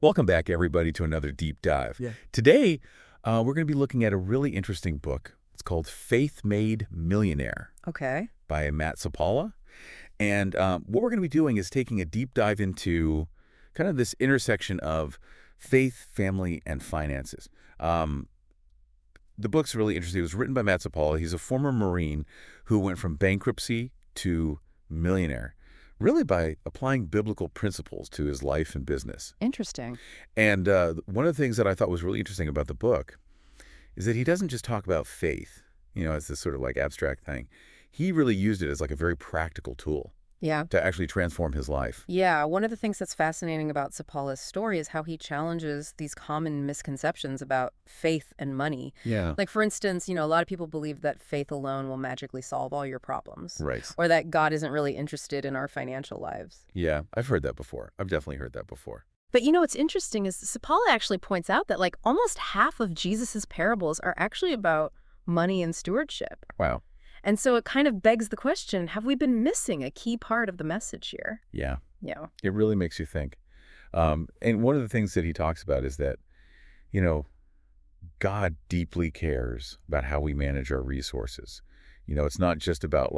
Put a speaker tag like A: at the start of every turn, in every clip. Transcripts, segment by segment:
A: Welcome back, everybody, to another deep dive.
B: Yeah.
A: Today, we're going to be looking at a really interesting book. It's called Faith Made Millionaire
B: Okay.
A: by Matt Sapaula. And what we're going to be doing is taking a deep dive into kind of this intersection of faith, family, and finances. The book's really interesting. It was written by Matt Sapaula. He's a former Marine who went from bankruptcy to millionaire, really by applying biblical principles to his life and business.
B: Interesting.
A: And one of the things that I thought was really interesting about the book is that he doesn't just talk about faith, as this sort of like abstract thing. He really used it as like a very practical tool
B: Yeah.
A: to actually transform his life.
B: Yeah. One of the things that's fascinating about Sapaula's story is how he challenges these common misconceptions about faith and money.
A: Yeah.
B: Like, for instance, a lot of people believe that faith alone will magically solve all your problems.
A: Right.
B: Or that God isn't really interested in our financial lives.
A: Yeah, I've heard that before. I've definitely heard that before.
B: But what's interesting is Sapaula actually points out that almost half of Jesus's parables are actually about money and stewardship.
A: Wow.
B: And so it kind of begs the question, have we been missing a key part of the message here?
A: Yeah.
B: Yeah.
A: It really makes you think. And one of the things that he talks about is that, God deeply cares about how we manage our resources. It's not just about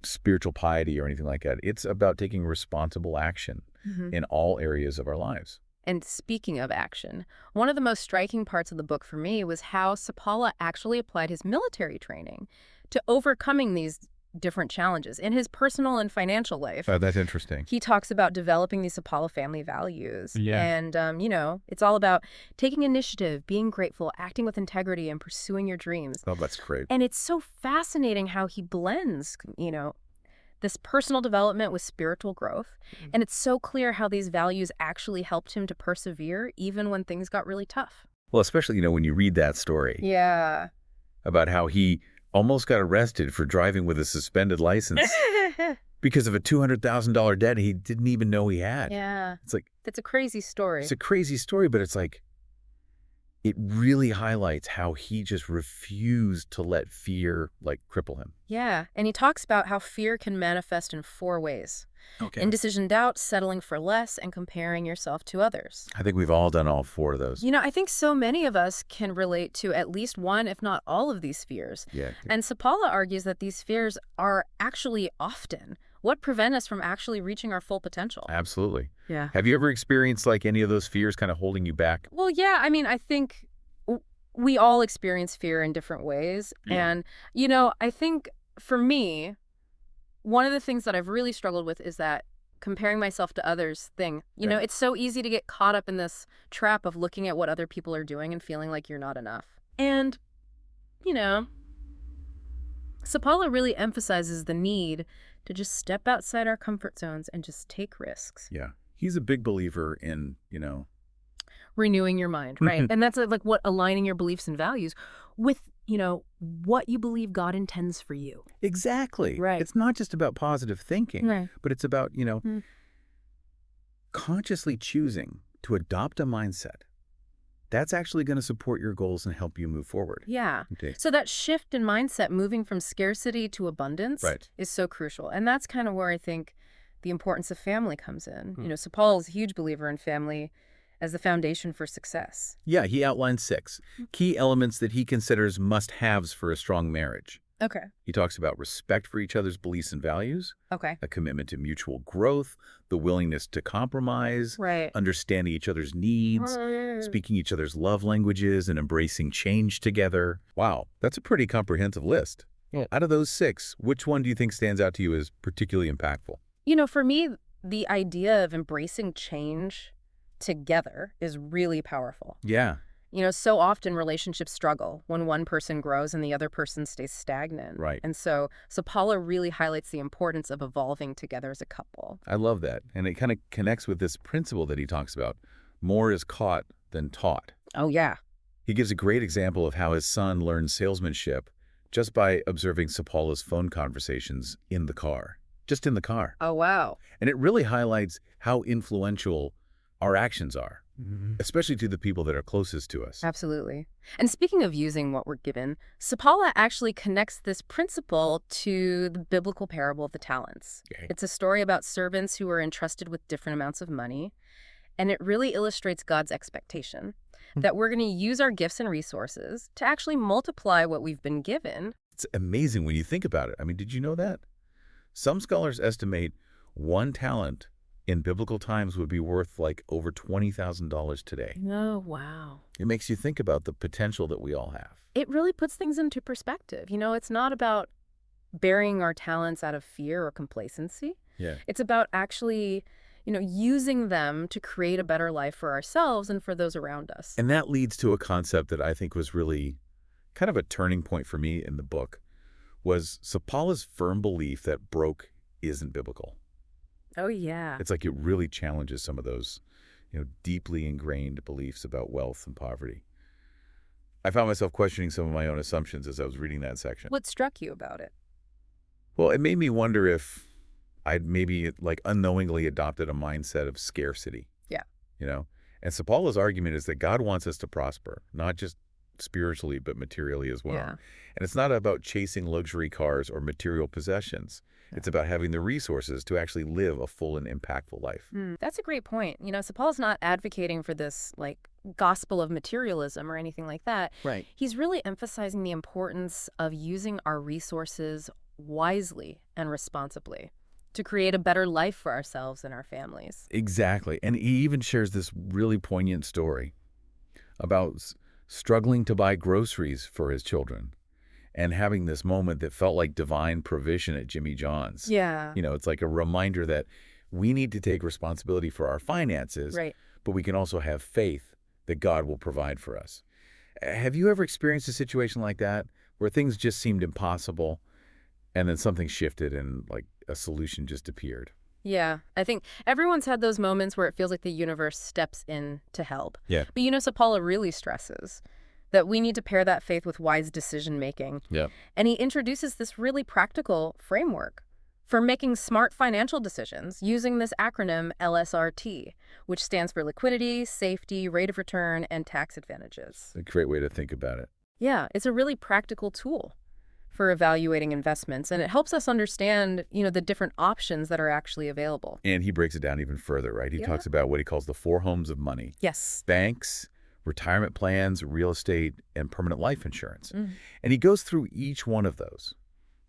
A: spiritual piety or anything like that. It's about taking responsible action in all areas of our lives.
B: And speaking of action, one of the most striking parts of the book for me was how Sapaula actually applied his military training to overcoming these different challenges in his personal and financial life.
A: Oh, that's interesting.
B: He talks about developing these Sapaula family values.
A: Yeah.
B: And, it's all about taking initiative, being grateful, acting with integrity, and pursuing your dreams.
A: Oh, that's great.
B: And it's so fascinating how he blends, this personal development with spiritual growth. And it's so clear how these values actually helped him to persevere even when things got really tough.
A: Well, especially, when you read that story
B: Yeah.
A: about how he almost got arrested for driving with a suspended license because of a $200,000 debt he didn't even know he had.
B: Yeah.
A: It's like,
B: It's a crazy story.
A: it's a crazy story, but it's like, it really highlights how he just refused to let fear cripple him.
B: Yeah. And he talks about how fear can manifest in 4 ways.
A: Okay.
B: Indecision, doubt, settling for less, and comparing yourself to others.
A: I think we've all done all 4 of those.
B: I think so many of us can relate to at least one, if not all of these fears.
A: Yeah.
B: And Sapaula argues that these fears are actually often what prevent us from actually reaching our full potential.
A: Absolutely.
B: Yeah.
A: Have you ever experienced any of those fears kind of holding you back?
B: Well, yeah, I think we all experience fear in different ways.
A: Yeah.
B: And, I think for me, one of the things that I've really struggled with is that comparing myself to others thing.
A: Yeah.
B: It's so easy to get caught up in this trap of looking at what other people are doing and feeling like you're not enough. And, Sapaula really emphasizes the need to just step outside our comfort zones and just take risks.
A: Yeah. He's a big believer in,
B: Renewing your mind, right? And that's what aligning your beliefs and values with, what you believe God intends for you.
A: Exactly.
B: Right.
A: It's not just about positive thinking,
B: Right.
A: but it's about, consciously choosing to adopt a mindset that's actually going to support your goals and help you move forward.
B: Yeah.
A: Okay.
B: So that shift in mindset, moving from scarcity to abundance,
A: Right.
B: is so crucial. And that's kind of where I think the importance of family comes in. Sapaula is a huge believer in family as the foundation for success.
A: Yeah, he outlined 6 key elements that he considers must-haves for a strong marriage.
B: Okay.
A: He talks about respect for each other's beliefs and values,
B: Okay.
A: a commitment to mutual growth, the willingness to compromise,
B: Right.
A: understanding each other's needs, speaking each other's love languages, and embracing change together. Wow, that's a pretty comprehensive list.
B: Yeah.
A: Out of those 6, which one do you think stands out to you as particularly impactful?
B: For me, the idea of embracing change together is really powerful.
A: Yeah.
B: So often relationships struggle when one person grows and the other person stays stagnant.
A: Right.
B: And so Sapaula really highlights the importance of evolving together as a couple.
A: I love that. And it kind of connects with this principle that he talks about. More is caught than taught.
B: Oh, yeah.
A: He gives a great example of how his son learned salesmanship just by observing Sapaula's phone conversations in the car. Just in the car.
B: Oh, wow.
A: And it really highlights how influential our actions are, especially to the people that are closest to us.
B: Absolutely. And speaking of using what we're given, Sapaula actually connects this principle to the biblical parable of the talents.
A: Okay.
B: It's a story about servants who were entrusted with different amounts of money. And it really illustrates God's expectation that we're going to use our gifts and resources to actually multiply what we've been given.
A: It's amazing when you think about it. I mean, did you know that? Some scholars estimate one talent in biblical times would be worth like over $20,000 today.
B: Oh, wow.
A: It makes you think about the potential that we all have.
B: It really puts things into perspective. It's not about burying our talents out of fear or complacency.
A: Yeah.
B: It's about actually, using them to create a better life for ourselves and for those around us.
A: And that leads to a concept that I think was really kind of a turning point for me in the book, was Sapaula's firm belief that broke isn't biblical.
B: Oh, yeah.
A: It's like it really challenges some of those, deeply ingrained beliefs about wealth and poverty. I found myself questioning some of my own assumptions as I was reading that section.
B: What struck you about it?
A: Well, it made me wonder if I'd maybe like unknowingly adopted a mindset of scarcity.
B: Yeah.
A: And Sapaula's argument is that God wants us to prosper, not just spiritually, but materially as well.
B: Yeah.
A: And it's not about chasing luxury cars or material possessions.
B: Yeah.
A: It's about having the resources to actually live a full and impactful life.
B: That's a great point. Sapaula's not advocating for this, gospel of materialism or anything like that.
A: Right.
B: He's really emphasizing the importance of using our resources wisely and responsibly to create a better life for ourselves and our families.
A: Exactly. And he even shares this really poignant story about struggling to buy groceries for his children and having this moment that felt like divine provision at Jimmy John's.
B: Yeah.
A: It's like a reminder that we need to take responsibility for our finances,
B: Right.
A: but we can also have faith that God will provide for us. Have you ever experienced a situation like that where things just seemed impossible and then something shifted and like a solution just appeared?
B: Yeah. I think everyone's had those moments where it feels like the universe steps in to help.
A: Yeah.
B: But Sapaula really stresses that we need to pair that faith with wise decision-making.
A: Yeah.
B: And he introduces this really practical framework for making smart financial decisions using this acronym L.S.R.T, which stands for liquidity, safety, rate of return, and tax advantages.
A: A great way to think about it.
B: Yeah, it's a really practical tool for evaluating investments, and it helps us understand, the different options that are actually available.
A: And he breaks it down even further, right? He talks about what he calls the four homes of money.
B: Yes.
A: Banks, retirement plans, real estate, and permanent life insurance. And he goes through each one of those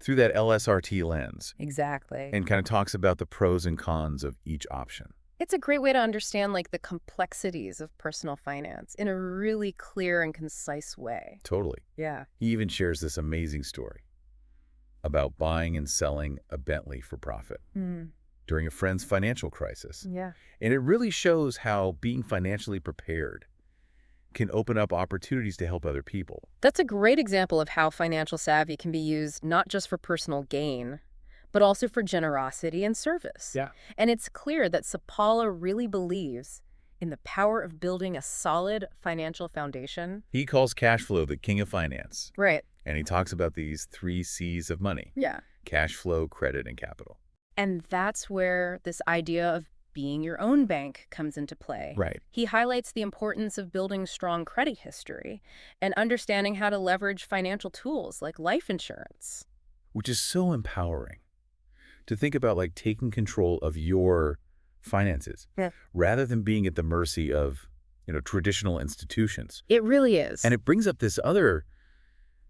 A: through that L.S.R.T lens.
B: Exactly.
A: And kind of talks about the pros and cons of each option.
B: It's a great way to understand the complexities of personal finance in a really clear and concise way.
A: Totally.
B: Yeah.
A: He even shares this amazing story about buying and selling a Bentley for profit during a friend's financial crisis.
B: Yeah.
A: And it really shows how being financially prepared can open up opportunities to help other people.
B: That's a great example of how financial savvy can be used not just for personal gain, but also for generosity and service.
A: Yeah.
B: And it's clear that Sapaula really believes in the power of building a solid financial foundation.
A: He calls cash flow the king of finance.
B: Right.
A: And he talks about these 3 C's of money:
B: Yeah.
A: cash flow, credit, and capital.
B: And that's where this idea of being your own bank comes into play.
A: Right.
B: He highlights the importance of building strong credit history and understanding how to leverage financial tools like life insurance.
A: Which is so empowering to think about, like taking control of your finances rather than being at the mercy of, traditional institutions.
B: It really is.
A: And it brings up this other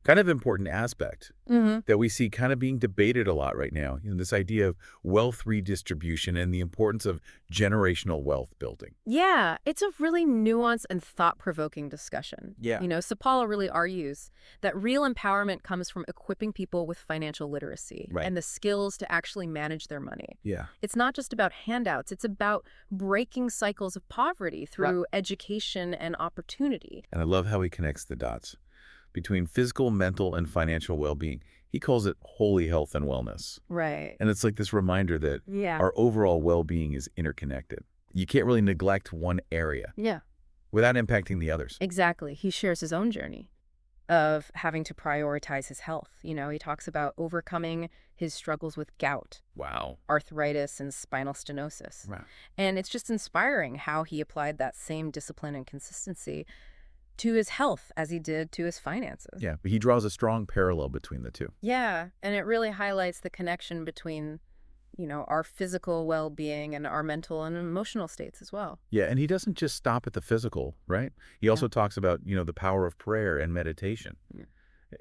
A: kind of important aspect that we see kind of being debated a lot right now. This idea of wealth redistribution and the importance of generational wealth building.
B: Yeah, it's a really nuanced and thought-provoking discussion.
A: Yeah.
B: Sapaula really argues that real empowerment comes from equipping people with financial literacy and the skills to actually manage their money.
A: Yeah.
B: It's not just about handouts. It's about breaking cycles of poverty through education and opportunity.
A: And I love how he connects the dots between physical, mental, and financial well-being. He calls it holy health and wellness.
B: Right.
A: And it's like this reminder that our overall well-being is interconnected. You can't really neglect one area without impacting the others.
B: Exactly. He shares his own journey of having to prioritize his health. He talks about overcoming his struggles with gout, arthritis, and spinal stenosis.
A: Wow.
B: And it's just inspiring how he applied that same discipline and consistency to his health as he did to his finances.
A: Yeah, but he draws a strong parallel between the two.
B: Yeah, and it really highlights the connection between our physical well-being and our mental and emotional states as well.
A: Yeah, and he doesn't just stop at the physical, right? He
B: Yeah.
A: also talks about, the power of prayer and meditation
B: Yeah.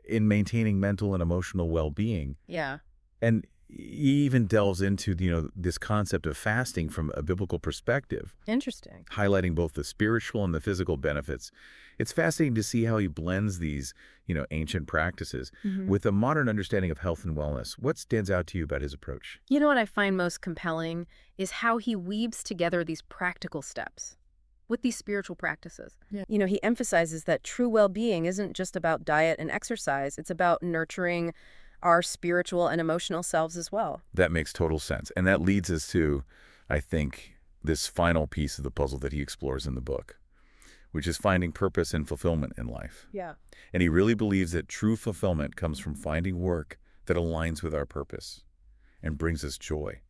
A: in maintaining mental and emotional well-being.
B: Yeah.
A: And he even delves into, this concept of fasting from a biblical perspective,
B: Interesting.
A: highlighting both the spiritual and the physical benefits. It's fascinating to see how he blends these, ancient practices
B: Hmm.
A: with a modern understanding of health and wellness. What stands out to you about his approach?
B: You know what I find most compelling is how he weaves together these practical steps with these spiritual practices.
A: Yeah.
B: He emphasizes that true well-being isn't just about diet and exercise. It's about nurturing our spiritual and emotional selves as well.
A: That makes total sense. And that leads us to, I think, this final piece of the puzzle that he explores in the book, which is finding purpose and fulfillment in life.
B: Yeah.
A: And he really believes that true fulfillment comes from finding work that aligns with our purpose and brings us joy.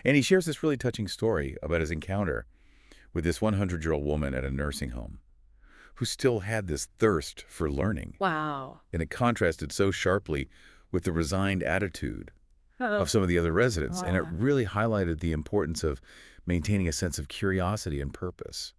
A: And he shares this really touching story about his encounter with this 100-year-old woman at a nursing home who still had this thirst for learning.
B: Wow.
A: And it contrasted so sharply with the resigned attitude
B: Uh-oh.
A: of some of the other residents. And it
B: Wow.
A: really highlighted the importance of maintaining a sense of curiosity and purpose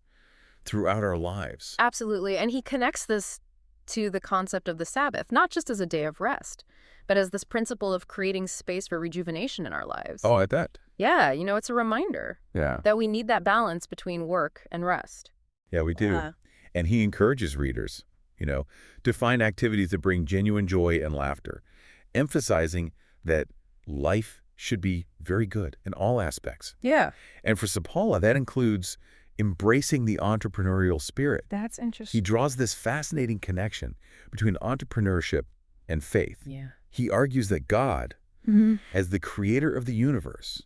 A: throughout our lives.
B: Absolutely. And he connects this to the concept of the Sabbath, not just as a day of rest, but as this principle of creating space for rejuvenation in our lives.
A: Oh, at that.
B: Yeah, it's a reminder
A: Yeah.
B: that we need that balance between work and rest.
A: Yeah, we do.
B: Yeah.
A: And he encourages readers, to find activities that bring genuine joy and laughter, emphasizing that life should be very good in all aspects.
B: Yeah.
A: And for Sapaula, that includes embracing the entrepreneurial spirit.
B: That's
A: He
B: interesting.
A: draws this fascinating connection between entrepreneurship and faith.
B: Yeah.
A: He argues that God,
B: Mm-hmm.
A: as the creator of the universe,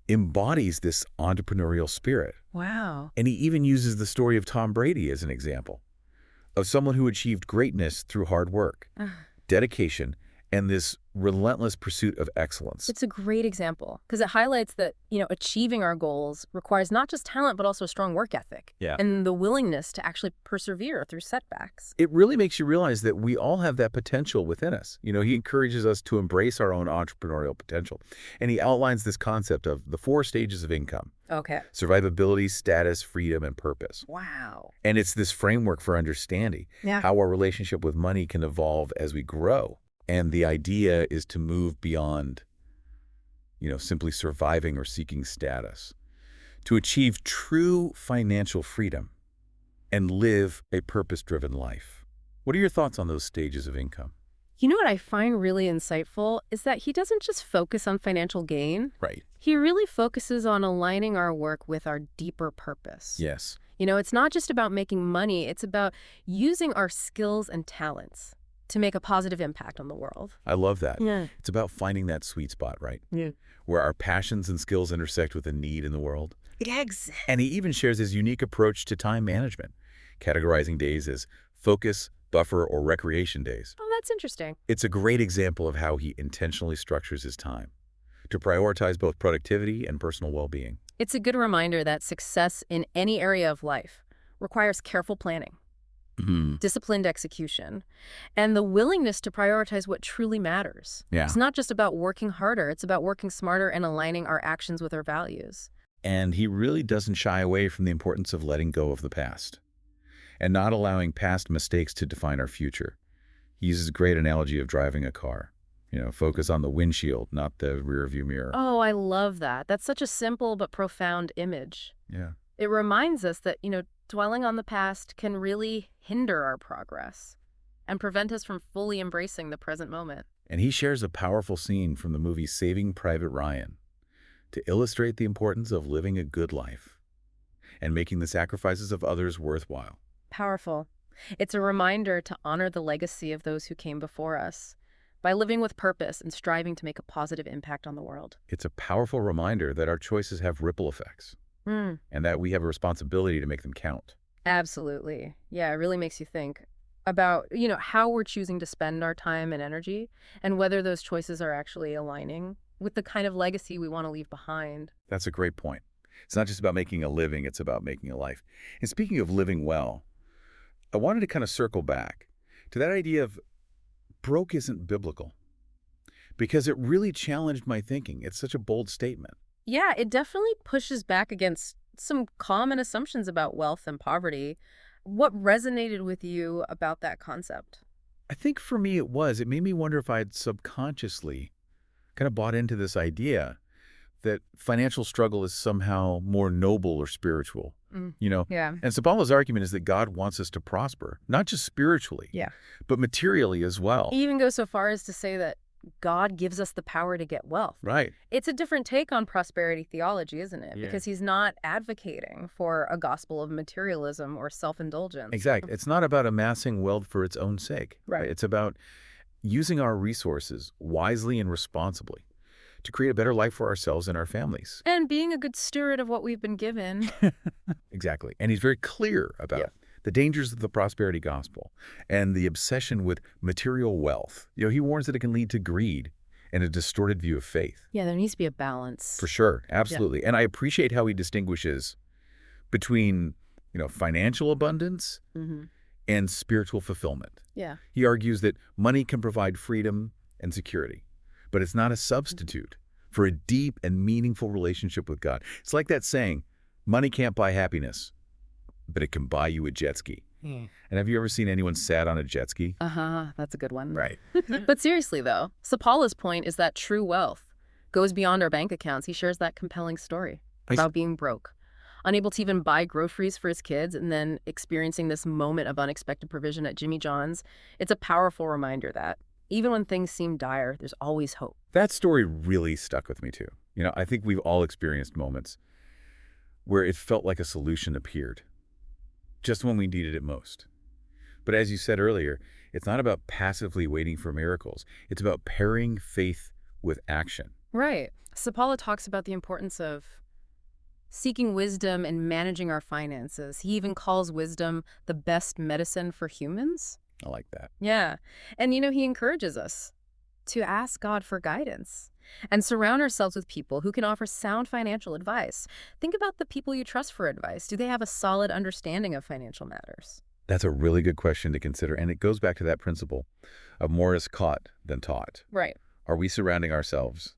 A: embodies this entrepreneurial spirit.
B: Wow.
A: And he even uses the story of Tom Brady as an example of someone who achieved greatness through hard work, dedication, and this relentless pursuit of excellence.
B: It's a great example because it highlights that, achieving our goals requires not just talent, but also a strong work ethic.
A: Yeah.
B: And the willingness to actually persevere through setbacks.
A: It really makes you realize that we all have that potential within us. He encourages us to embrace our own entrepreneurial potential. And he outlines this concept of the 4 stages of income:
B: Okay.
A: survivability, status, freedom, and purpose.
B: Wow.
A: And it's this framework for understanding
B: Yeah.
A: how our relationship with money can evolve as we grow. And the idea is to move beyond, simply surviving or seeking status, to achieve true financial freedom and live a purpose-driven life. What are your thoughts on those stages of income?
B: You know what I find really insightful is that he doesn't just focus on financial gain.
A: Right.
B: He really focuses on aligning our work with our deeper purpose.
A: Yes.
B: It's not just about making money, it's about using our skills and talents to make a positive impact on the world.
A: I love that.
B: Yeah.
A: It's about finding that sweet spot, right?
B: Yeah.
A: Where our passions and skills intersect with a need in the world.
B: Exactly.
A: And he even shares his unique approach to time management, categorizing days as focus, buffer, or recreation days.
B: Oh, that's interesting.
A: It's a great example of how he intentionally structures his time to prioritize both productivity and personal well-being.
B: It's a good reminder that success in any area of life requires careful planning, disciplined execution, and the willingness to prioritize what truly matters.
A: Yeah.
B: It's not just about working harder, it's about working smarter and aligning our actions with our values.
A: And he really doesn't shy away from the importance of letting go of the past and not allowing past mistakes to define our future. He uses a great analogy of driving a car. Focus on the windshield, not the rearview mirror.
B: Oh, I love that. That's such a simple but profound image.
A: Yeah.
B: It reminds us that, dwelling on the past can really hinder our progress and prevent us from fully embracing the present moment.
A: And he shares a powerful scene from the movie Saving Private Ryan to illustrate the importance of living a good life and making the sacrifices of others worthwhile.
B: Powerful. It's a reminder to honor the legacy of those who came before us by living with purpose and striving to make a positive impact on the world.
A: It's a powerful reminder that our choices have ripple effects and that we have a responsibility to make them count.
B: Absolutely. Yeah, it really makes you think about, how we're choosing to spend our time and energy and whether those choices are actually aligning with the kind of legacy we want to leave behind.
A: That's a great point. It's not just about making a living, it's about making a life. And speaking of living well, I wanted to kind of circle back to that idea of broke isn't biblical. because it really challenged my thinking. It's such a bold statement.
B: Yeah, it definitely pushes back against some common assumptions about wealth and poverty. What resonated with you about that concept?
A: I think for me it made me wonder if I'd subconsciously kind of bought into this idea that financial struggle is somehow more noble or spiritual,
B: Mm,
A: you know?
B: yeah.
A: And Sapaula's argument is that God wants us to prosper, not just spiritually,
B: Yeah.
A: but materially as well.
B: He even goes so far as to say that God gives us the power to get wealth.
A: Right.
B: It's a different take on prosperity theology, isn't it?
A: Yeah.
B: Because he's not advocating for a gospel of materialism or self-indulgence.
A: Exactly. It's not about amassing wealth for its own sake.
B: Right.
A: It's about using our resources wisely and responsibly to create a better life for ourselves and our families.
B: And being a good steward of what we've been given.
A: Exactly. And he's very clear about the dangers of the prosperity gospel and the obsession with material wealth. He warns that it can lead to greed and a distorted view of faith.
B: Yeah, there needs to be a balance.
A: For sure. Absolutely. And I appreciate how he distinguishes between, financial abundance and spiritual fulfillment.
B: Yeah.
A: He argues that money can provide freedom and security, but it's not a substitute for a deep and meaningful relationship with God. It's like that saying, money can't buy happiness, but it can buy you a jet ski. And have you ever seen anyone sad on a jet ski?
B: That's a good one.
A: Right.
B: But seriously, though, Sapaula's point is that true wealth goes beyond our bank accounts. He shares that compelling story about being broke, unable to even buy groceries for his kids, and then experiencing this moment of unexpected provision at Jimmy John's. It's a powerful reminder that even when things seem dire, there's always hope.
A: That story really stuck with me, too. I think we've all experienced moments where it felt like a solution appeared just when we needed it most. But as you said earlier, it's not about passively waiting for miracles. It's about pairing faith with action.
B: Right. Sapaula talks about the importance of seeking wisdom and managing our finances. He even calls wisdom the best medicine for humans.
A: I like that.
B: Yeah. And, he encourages us to ask God for guidance and surround ourselves with people who can offer sound financial advice. Think about the people you trust for advice. Do they have a solid understanding of financial matters?
A: That's a really good question to consider. And it goes back to that principle of more is caught than taught.
B: Right.
A: Are we surrounding ourselves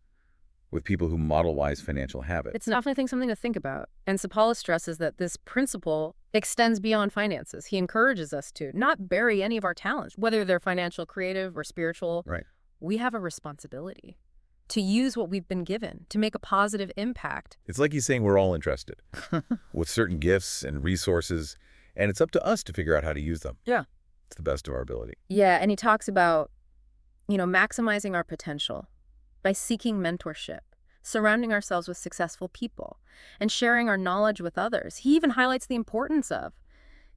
A: with people who model wise financial habits?
B: It's definitely something to think about. And Sapaula stresses that this principle extends beyond finances. He encourages us to not bury any of our talents, whether they're financial, creative, or spiritual.
A: Right.
B: We have a responsibility to use what we've been given to make a positive impact.
A: It's like he's saying we're all entrusted with certain gifts and resources, and it's up to us to figure out how to use them.
B: Yeah.
A: It's the best of our ability.
B: Yeah, and he talks about, maximizing our potential by seeking mentorship, surrounding ourselves with successful people, and sharing our knowledge with others. He even highlights the importance of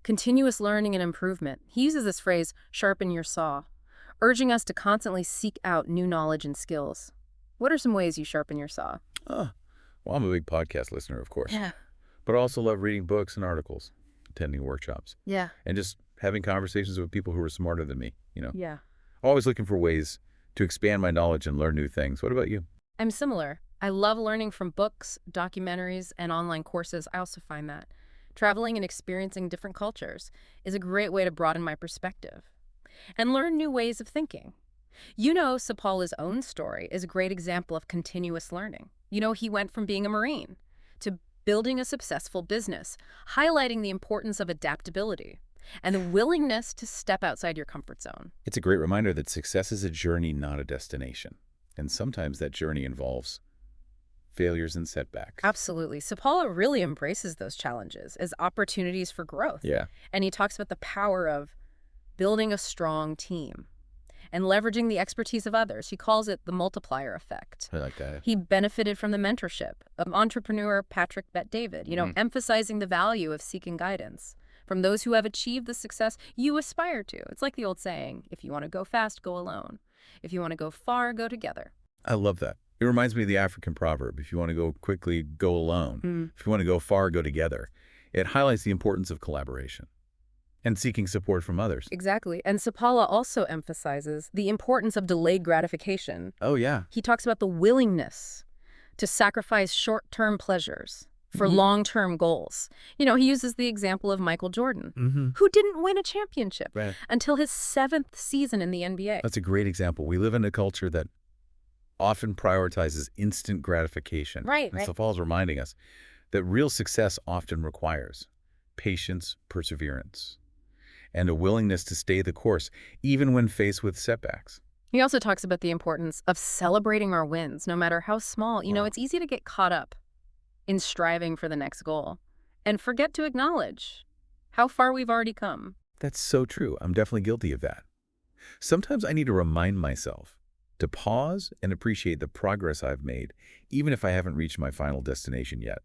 B: continuous learning and improvement. He uses this phrase, sharpen your saw, urging us to constantly seek out new knowledge and skills. What are some ways you sharpen your saw?
A: Well, I'm a big podcast listener, of course.
B: Yeah.
A: But I also love reading books and articles, attending workshops,
B: Yeah.
A: and just having conversations with people who are smarter than me,
B: Yeah.
A: Always looking for ways to expand my knowledge and learn new things. What about you?
B: I'm similar. I love learning from books, documentaries, and online courses. I also find that traveling and experiencing different cultures is a great way to broaden my perspective and learn new ways of thinking. Sapaula's own story is a great example of continuous learning. He went from being a Marine to building a successful business, highlighting the importance of adaptability and the willingness to step outside your comfort zone.
A: It's a great reminder that success is a journey, not a destination. And sometimes that journey involves failures and setbacks.
B: Absolutely. Sapaula really embraces those challenges as opportunities for growth.
A: Yeah.
B: And he talks about the power of building a strong team and leveraging the expertise of others. He calls it the multiplier effect.
A: I like that.
B: He benefited from the mentorship of entrepreneur Patrick Bet-David, emphasizing the value of seeking guidance from those who have achieved the success you aspire to. It's like the old saying, if you want to go fast, go alone. If you want to go far, go together.
A: I love that. It reminds me of the African proverb, if you want to go quickly, go alone. If you want to go far, go together. It highlights the importance of collaboration and seeking support from others.
B: Exactly. And Sapaula also emphasizes the importance of delayed gratification.
A: Oh, yeah.
B: He talks about the willingness to sacrifice short-term pleasures for long-term goals. He uses the example of Michael Jordan, who didn't win a championship until his 7th season in the NBA.
A: That's a great example. We live in a culture that often prioritizes instant gratification.
B: Right,
A: And
B: right.
A: Sapaula's reminding us that real success often requires patience, perseverance, and a willingness to stay the course, even when faced with setbacks.
B: He also talks about the importance of celebrating our wins, no matter how small.
A: Wow.
B: It's easy to get caught up in striving for the next goal and forget to acknowledge how far we've already come.
A: That's so true. I'm definitely guilty of that. Sometimes I need to remind myself to pause and appreciate the progress I've made, even if I haven't reached my final destination yet.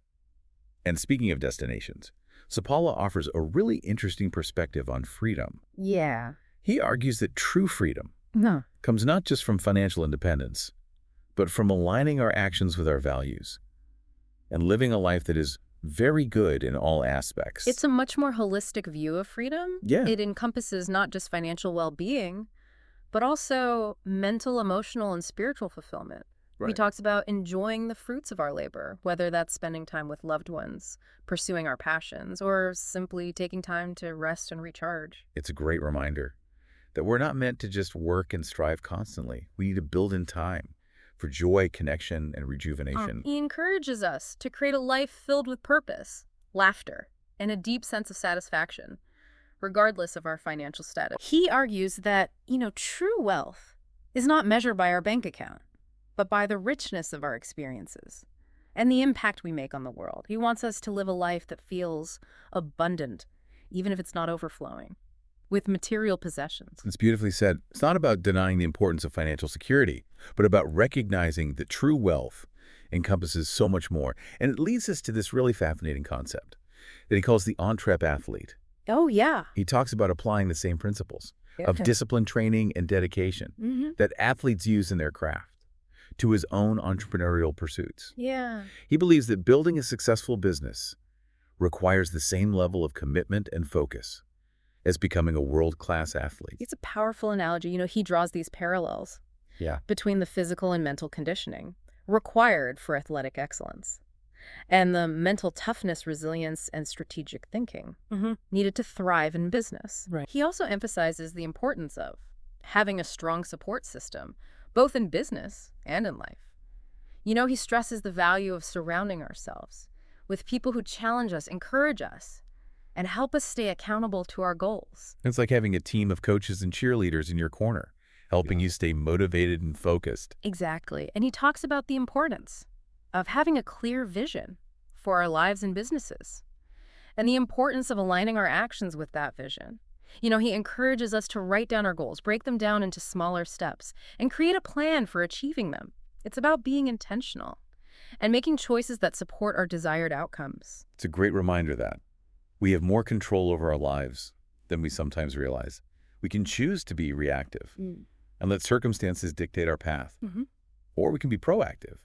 A: And speaking of destinations, Sapaula offers a really interesting perspective on freedom.
B: Yeah.
A: He argues that true freedom
B: No.
A: comes not just from financial independence, but from aligning our actions with our values and living a life that is very good in all aspects.
B: It's a much more holistic view of freedom.
A: Yeah.
B: It encompasses not just financial well-being, but also mental, emotional, and spiritual fulfillment. He
A: Right.
B: talks about enjoying the fruits of our labor, whether that's spending time with loved ones, pursuing our passions, or simply taking time to rest and recharge.
A: It's a great reminder that we're not meant to just work and strive constantly. We need to build in time for joy, connection, and rejuvenation.
B: He encourages us to create a life filled with purpose, laughter, and a deep sense of satisfaction, regardless of our financial status. He argues that, true wealth is not measured by our bank account, but by the richness of our experiences and the impact we make on the world. He wants us to live a life that feels abundant, even if it's not overflowing, with material possessions.
A: It's beautifully said. It's not about denying the importance of financial security, but about recognizing that true wealth encompasses so much more. And it leads us to this really fascinating concept that he calls the on-trap athlete.
B: Oh, yeah.
A: He talks about applying the same principles of discipline, training, and dedication that athletes use in their craft to his own entrepreneurial pursuits.
B: Yeah.
A: He believes that building a successful business requires the same level of commitment and focus as becoming a world-class athlete.
B: It's a powerful analogy. He draws these parallels
A: Yeah.
B: between the physical and mental conditioning required for athletic excellence and the mental toughness, resilience, and strategic thinking needed to thrive in business.
A: Right.
B: He also emphasizes the importance of having a strong support system, both in business and in life. He stresses the value of surrounding ourselves with people who challenge us, encourage us, and help us stay accountable to our goals.
A: It's like having a team of coaches and cheerleaders in your corner, helping you stay motivated and focused.
B: Exactly. And he talks about the importance of having a clear vision for our lives and businesses, and the importance of aligning our actions with that vision. He encourages us to write down our goals, break them down into smaller steps, and create a plan for achieving them. It's about being intentional and making choices that support our desired outcomes.
A: It's a great reminder that we have more control over our lives than we sometimes realize. We can choose to be reactive and let circumstances dictate our path, or we can be proactive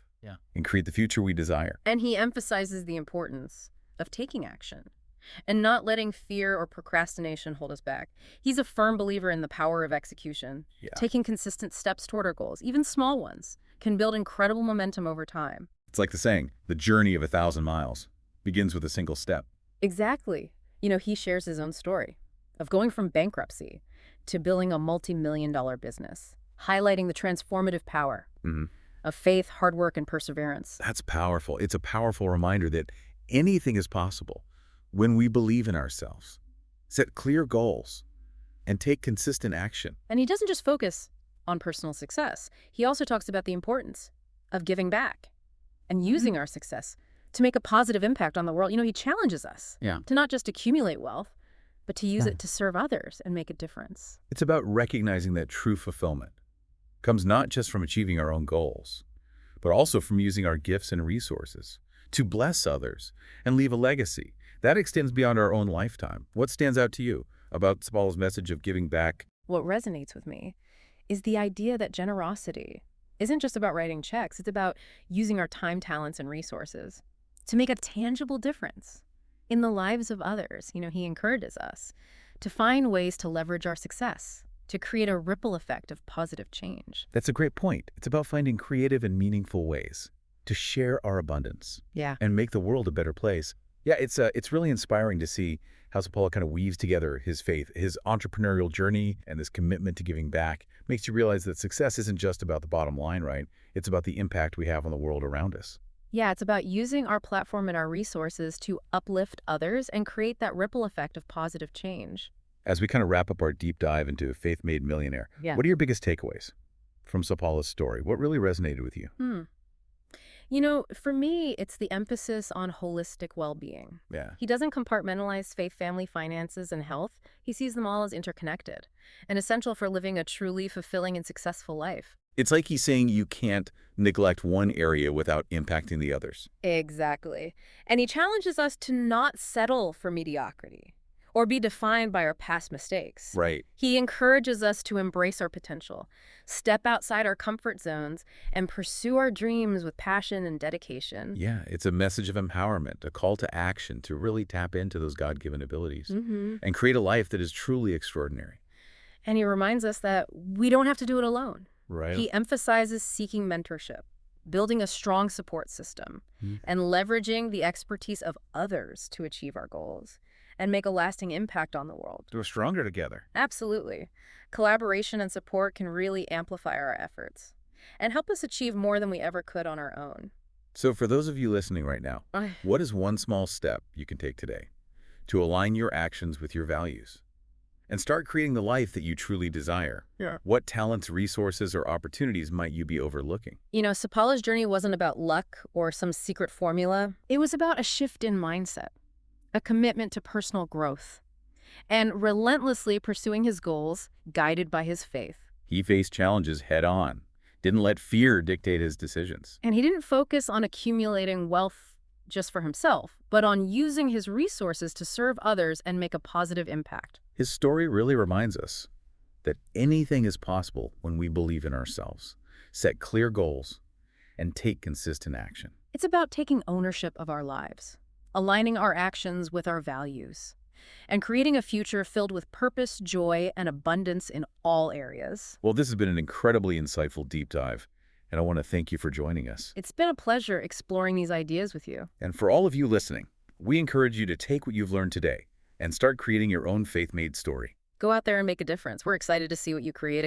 A: and create the future we desire.
B: And he emphasizes the importance of taking action and not letting fear or procrastination hold us back. He's a firm believer in the power of execution. Taking consistent steps toward our goals, even small ones, can build incredible momentum over time.
A: It's like the saying, the journey of 1,000 miles begins with a single step.
B: Exactly. He shares his own story of going from bankruptcy to building a multi-million-dollar business, highlighting the transformative power of faith, hard work, and perseverance.
A: That's powerful. It's a powerful reminder that anything is possible when we believe in ourselves, set clear goals, and take consistent action.
B: And he doesn't just focus on personal success. He also talks about the importance of giving back and using our success to make a positive impact on the world. He challenges us to not just accumulate wealth, but to use it to serve others and make a difference.
A: It's about recognizing that true fulfillment comes not just from achieving our own goals, but also from using our gifts and resources to bless others and leave a legacy that extends beyond our own lifetime. What stands out to you about Sapaula's message of giving back?
B: What resonates with me is the idea that generosity isn't just about writing checks. It's about using our time, talents, and resources to make a tangible difference in the lives of others. He encourages us to find ways to leverage our success, to create a ripple effect of positive change.
A: That's a great point. It's about finding creative and meaningful ways to share our abundance
B: Yeah.
A: and make the world a better place Yeah, it's really inspiring to see how Sapaula kind of weaves together his faith, his entrepreneurial journey, and this commitment to giving back. Makes you realize that success isn't just about the bottom line, right? It's about the impact we have on the world around us.
B: Yeah, it's about using our platform and our resources to uplift others and create that ripple effect of positive change.
A: As we kind of wrap up our deep dive into Faith Made Millionaire,
B: Yeah.
A: what are your biggest takeaways from Sapaula's story? What really resonated with you?
B: Hmm. For me, it's the emphasis on holistic well-being.
A: Yeah.
B: He doesn't compartmentalize faith, family, finances, and health. He sees them all as interconnected and essential for living a truly fulfilling and successful life.
A: It's like he's saying you can't neglect one area without impacting the others.
B: Exactly. And he challenges us to not settle for mediocrity or be defined by our past mistakes.
A: Right.
B: He encourages us to embrace our potential, step outside our comfort zones, and pursue our dreams with passion and dedication.
A: Yeah, it's a message of empowerment, a call to action to really tap into those God-given abilities and create a life that is truly extraordinary.
B: And he reminds us that we don't have to do it alone.
A: Right.
B: He emphasizes seeking mentorship, building a strong support system, and leveraging the expertise of others to achieve our goals and make a lasting impact on the world.
A: We're stronger together.
B: Absolutely. Collaboration and support can really amplify our efforts and help us achieve more than we ever could on our own.
A: So for those of you listening right now,
B: Ay.
A: what is one small step you can take today to align your actions with your values and start creating the life that you truly desire?
B: Yeah.
A: What talents, resources, or opportunities might you be overlooking?
B: Sapaula's journey wasn't about luck or some secret formula. It was about a shift in mindset, a commitment to personal growth, and relentlessly pursuing his goals, guided by his faith.
A: He faced challenges head-on, didn't let fear dictate his decisions.
B: And he didn't focus on accumulating wealth just for himself, but on using his resources to serve others and make a positive impact.
A: His story really reminds us that anything is possible when we believe in ourselves, set clear goals, and take consistent action.
B: It's about taking ownership of our lives, aligning our actions with our values, and creating a future filled with purpose, joy, and abundance in all areas.
A: Well, this has been an incredibly insightful deep dive, and I want to thank you for joining us.
B: It's been a pleasure exploring these ideas with you.
A: And for all of you listening, we encourage you to take what you've learned today and start creating your own faith-made story.
B: Go out there and make a difference. We're excited to see what you create.